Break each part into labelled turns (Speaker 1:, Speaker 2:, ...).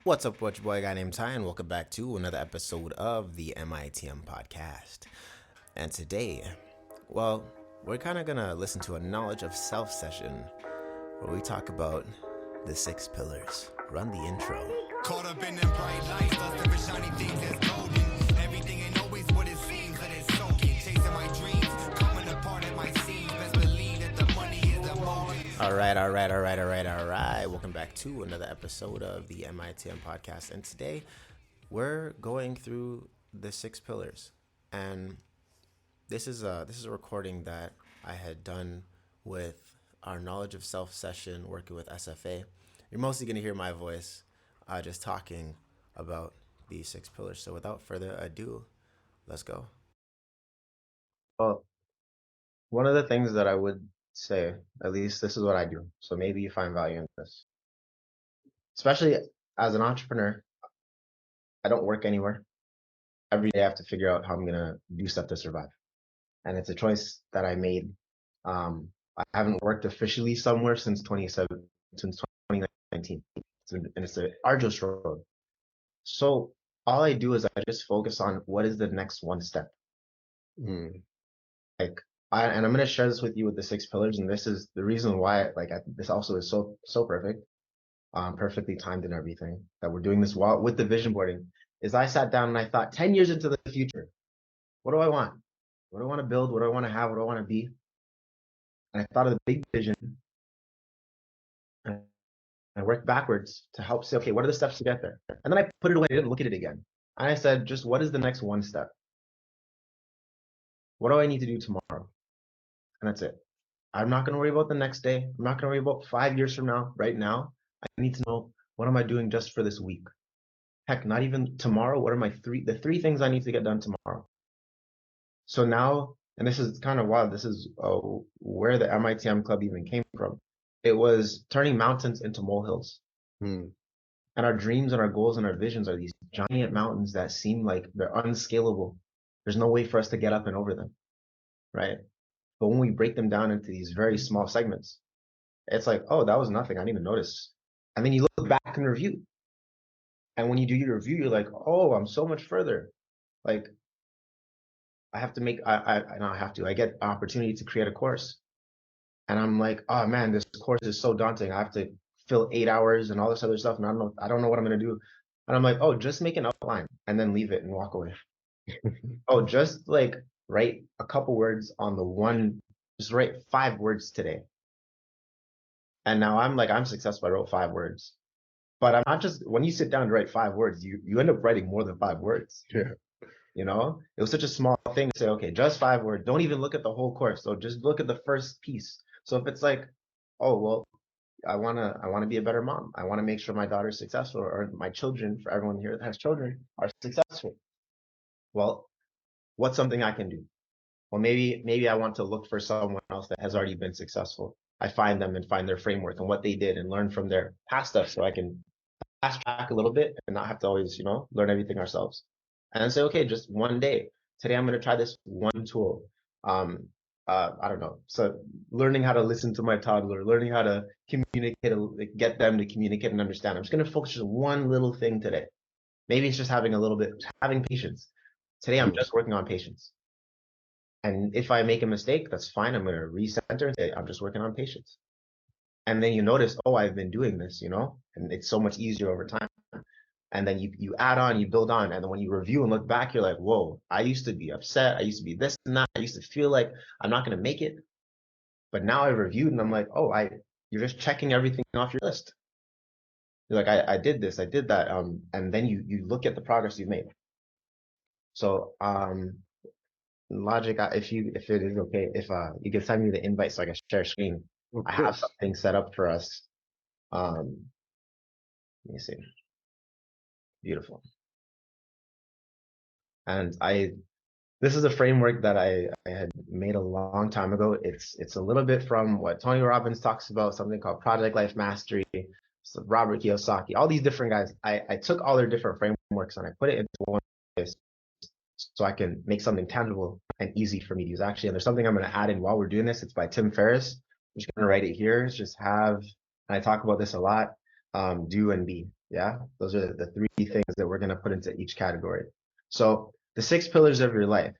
Speaker 1: What's up, what's your boy, a guy named Ty, and welcome back to another episode of the MITM podcast. And today, we're kind of gonna listen to a knowledge of self session where we talk about the 6 pillars. Run the intro.
Speaker 2: Caught up in them bright lights, lost of shiny things that's golden. Everything ain't always what it seems, that it's soaking. Chasing my dreams, coming apart at my seams. Best believe that the money is the motive. All
Speaker 1: right. Welcome back to another episode of the MITM podcast. And today, we're going through the 6 pillars. And this is a recording that I had done with our knowledge of self session working with SFA. You're mostly going to hear my voice just talking about these 6 pillars. So without further ado, let's go. Well, one of the things that I would say, at least this is what I do, so maybe you find value in this. Especially as an entrepreneur, I don't work anywhere. Every day I have to figure out how I'm going to do stuff to survive. And it's a choice that I made. I haven't worked officially somewhere since 2019. And it's an arduous road. So all I do is I just focus on what is the next one step. And I'm going to share this with you with the 6 pillars. And this is the reason why, this also is so perfect, perfectly timed and everything that we're doing this while with the vision boarding is I sat down and I thought 10 years into the future, what do I want? What do I want to build? What do I want to have? What do I want to be? And I thought of the big vision. And I worked backwards to help say, okay, what are the steps to get there? And then I put it away. I didn't look at it again. And I said, just what is the next one step? What do I need to do tomorrow? And that's it. I'm not going to worry about the next day. I'm not going to worry about 5 years from now. Right now, I need to know, what am I doing just for this week? Heck, not even tomorrow. What are the three things I need to get done tomorrow? So now, and this is kind of wild. This is where the MITM club even came from. It was turning mountains into molehills. And our dreams and our goals and our visions are these giant mountains that seem like they're unscalable. There's no way for us to get up and over them, right? But when we break them down into these very small segments, it's like, oh, that was nothing. I didn't even notice. And then you look back and review. And when you do your review, you're like, oh, I'm so much further. Like, I get an opportunity to create a course. And I'm like, oh man, this course is so daunting. I have to fill 8 hours and all this other stuff. And I don't know what I'm going to do. And I'm like, oh, just make an outline and then leave it and walk away. Oh, just like write a couple words on just write 5 words today. And now I'm successful. I wrote 5 words, but I'm not just, when you sit down to write 5 words, you end up writing more than 5 words.
Speaker 3: Yeah.
Speaker 1: You know, it was such a small thing to say, okay, just 5 words. Don't even look at the whole course. So just look at the first piece. So if it's like, oh, well, I want to be a better mom. I want to make sure my daughter's successful, or my children, for everyone here that has children, are successful. Well, what's something I can do? Well, maybe I want to look for someone else that has already been successful. I find them and find their framework and what they did and learn from their past stuff, so I can fast track a little bit and not have to always, learn everything ourselves. And say, okay, just one day. Today I'm going to try this one tool. I don't know. So learning how to listen to my toddler, learning how to communicate, get them to communicate and understand. I'm just going to focus on one little thing today. Maybe it's just having patience. Today I'm just working on patience. And if I make a mistake, that's fine. I'm going to recenter and say, I'm just working on patience. And then you notice, oh, I've been doing this, and it's so much easier over time. And then you add on, you build on. And then when you review and look back, you're like, whoa, I used to be upset. I used to be this and that. I used to feel like I'm not going to make it. But now I reviewed and I'm like, oh, you're just checking everything off your list. You're like, I did this, I did that. And then you look at the progress you've made. So, Logic, if it is okay, if you can send me the invite so I can share screen. I have something set up for us. Let me see. Beautiful. And this is a framework that I had made a long time ago. It's a little bit from what Tony Robbins talks about, something called Project Life Mastery, so Robert Kiyosaki, all these different guys. I took all their different frameworks and I put it into one place so I can make something tangible and easy for me to use. Actually, and there's something I'm going to add in while we're doing this. It's by Tim Ferriss. I'm just going to write it here. And I talk about this a lot. do, and be. Yeah, those are the three things that we're gonna put into each category. So the 6 pillars of your life,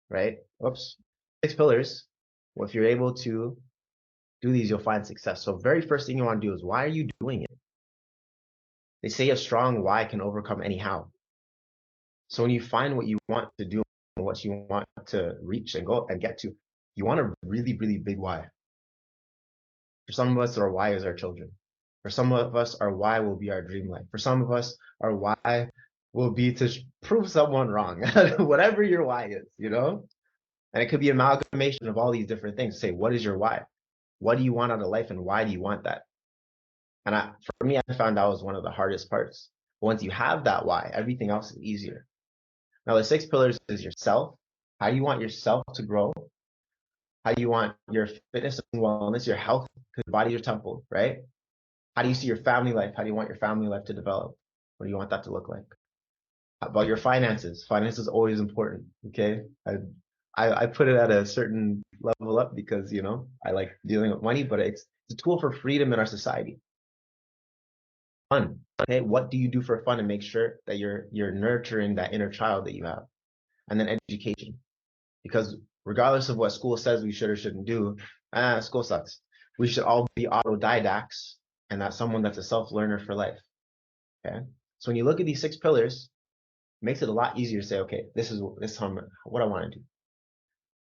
Speaker 1: right? Oops, 6 pillars. Well, if you're able to do these, you'll find success. So very first thing you want to do is, why are you doing it? They say a strong why can overcome any how. So when you find what you want to do and what you want to reach and go and get to, you want a really, really big why. For some of us, our why is our children. For some of us, our why will be our dream life. For some of us, our why will be to prove someone wrong. Whatever your why is, you know? And it could be an amalgamation of all these different things. Say, what is your why? What do you want out of life, and why do you want that? And for me, I found that was one of the hardest parts. But once you have that why, everything else is easier. Now, the 6 pillars is yourself. How do you want yourself to grow? How do you want your fitness and wellness, your health, because your body, your temple, right? How do you see your family life? How do you want your family life to develop? What do you want that to look like? How about your finances? Finance is always important. Okay. I put it at a certain level up because, I like dealing with money, but it's a tool for freedom in our society. Fun. Okay. What do you do for fun, and make sure that you're nurturing that inner child that you have? And then education. Because regardless of what school says we should or shouldn't do, school sucks. We should all be autodidacts, and not someone that's a self-learner for life. Okay. So when you look at these 6 pillars, it makes it a lot easier to say, okay, this is what I want to do.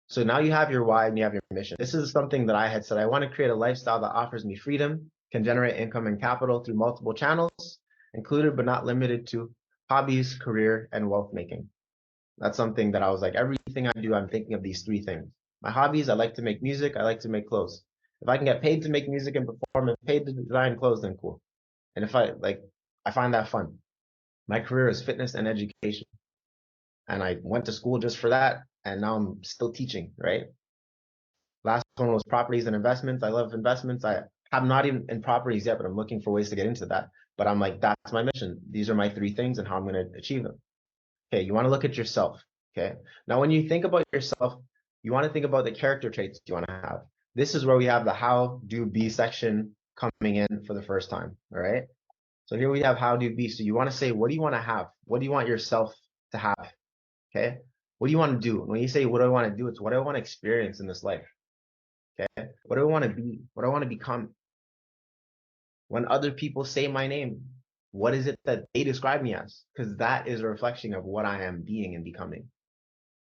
Speaker 1: So now you have your why and you have your mission. This is something that I had said. I want to create a lifestyle that offers me freedom, can generate income and capital through multiple channels, included but not limited to hobbies, career, and wealth making. That's something that I was like, everything I do, I'm thinking of these 3 things. My hobbies, I like to make music, I like to make clothes. If I can get paid to make music and perform and paid to design clothes, then cool. And if I find that fun. My career is fitness and education. And I went to school just for that. And now I'm still teaching, right? Last one was properties and investments. I love investments. I'm not even in properties yet, but I'm looking for ways to get into that. But I'm like, that's my mission. These are my 3 things and how I'm going to achieve them. Okay, you want to look at yourself. Okay. Now, when you think about yourself, you want to think about the character traits you want to have. This is where we have the how, do, be section coming in for the first time. All right. So here we have how, do, be. So you want to say, what do you want to have? What do you want yourself to have? Okay. What do you want to do? When you say, what do I want to do? It's what I want to experience in this life. Okay. What do I want to be? What do I want to become? When other people say my name, what is it that they describe me as? Because that is a reflection of what I am being and becoming.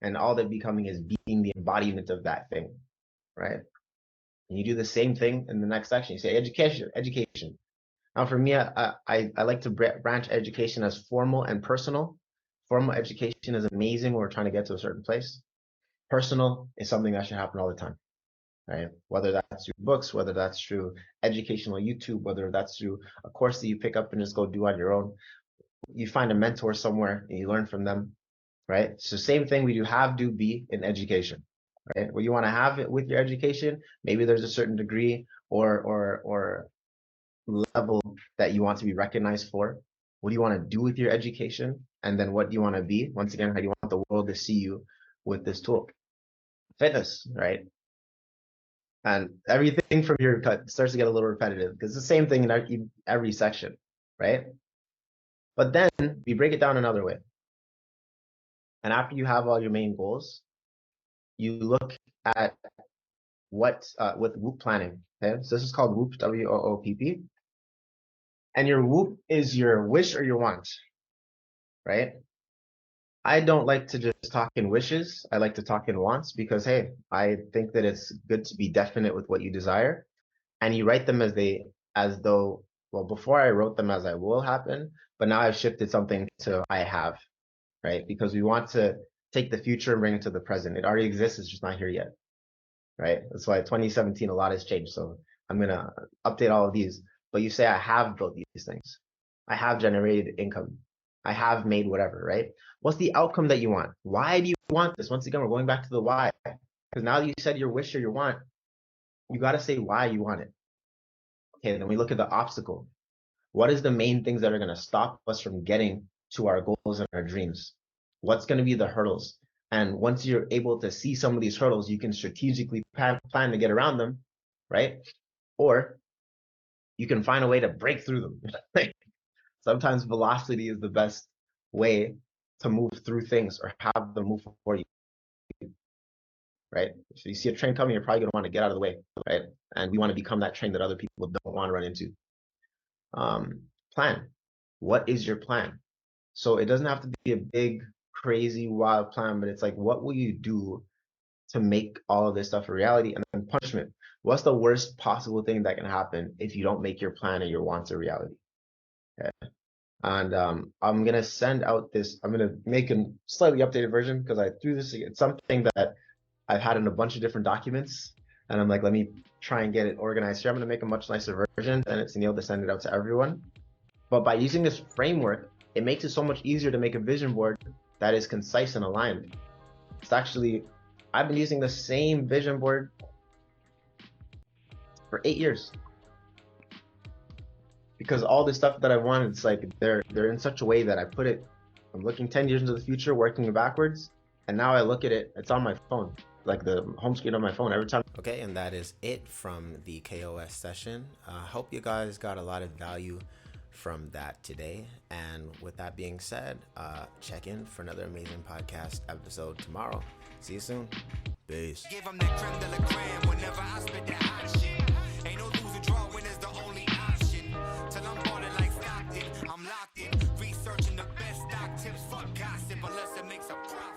Speaker 1: And all that becoming is being the embodiment of that thing, right? And you do the same thing in the next section. You say education, education. Now, for me, I like to branch education as formal and personal. Formal education is amazing when we're trying to get to a certain place. Personal is something that should happen all the time, right? Whether that's through books, whether that's through educational YouTube, whether that's through a course that you pick up and just go do on your own. You find a mentor somewhere and you learn from them, right? So same thing we do have, do, be in education, right? What you want to have it with your education, maybe there's a certain degree or level that you want to be recognized for. What do you want to do with your education? And then what do you want to be? Once again, how do you want the world to see you with this tool? Fitness, right? And everything from here starts to get a little repetitive because it's the same thing in every section, right? But then we break it down another way. And after you have all your main goals, you look at what with WOOP planning. Okay, so this is called WOOP, WOOPP, and your WOOP is your wish or your want, right? I don't like to just talk in wishes. I like to talk in wants because hey, I think that it's good to be definite with what you desire, and you write them as though well before I wrote them as I will happen, but now I've shifted something to I have, right? Because we want to take the future and bring it to the present. It already exists, it's just not here yet. Right? That's why 2017, a lot has changed. So I'm going to update all of these. But you say, I have built these things. I have generated income. I have made whatever, right? What's the outcome that you want? Why do you want this? Once again, we're going back to the why. Because now that you said your wish or your want, you got to say why you want it. Okay, then we look at the obstacle. What is the main things that are going to stop us from getting to our goals and our dreams? What's going to be the hurdles? And once you're able to see some of these hurdles, you can strategically plan to get around them, right? Or you can find a way to break through them. Like, sometimes velocity is the best way to move through things or have them move for you, right? If you see a train coming, you're probably going to want to get out of the way, right? And we want to become that train that other people don't want to run into. Plan. What is your plan? So it doesn't have to be a big, crazy, wild plan, but it's like, what will you do to make all of this stuff a reality? And then punishment. What's the worst possible thing that can happen if you don't make your plan and your wants a reality? Okay. And I'm gonna send out this. I'm gonna make a slightly updated version because I threw this. It's something that I've had in a bunch of different documents, and I'm like, let me try and get it organized here. I'm gonna make a much nicer version, and it's able to send it out to everyone. But by using this framework, it makes it so much easier to make a vision board that is concise and aligned. It's actually, I've been using the same vision board for 8 years. Because all the stuff that I wanted, it's like they're in such a way that I put it, I'm looking 10 years into the future, working backwards, and now I look at it, it's on my phone, like the home screen on my phone every time.
Speaker 3: Okay, and that is it from the KOS session. Hope you guys got a lot of value from that today. And with that being said, check in for another amazing podcast episode tomorrow. See you soon. Peace.
Speaker 2: Give 'em that creme de la creme whenever I spit that hot shit. Ain't no lose or draw when it's the only option. Till I'm balling like Stockton, I'm locked in. Researching the best stock tips, fuck gossip unless it makes a profit.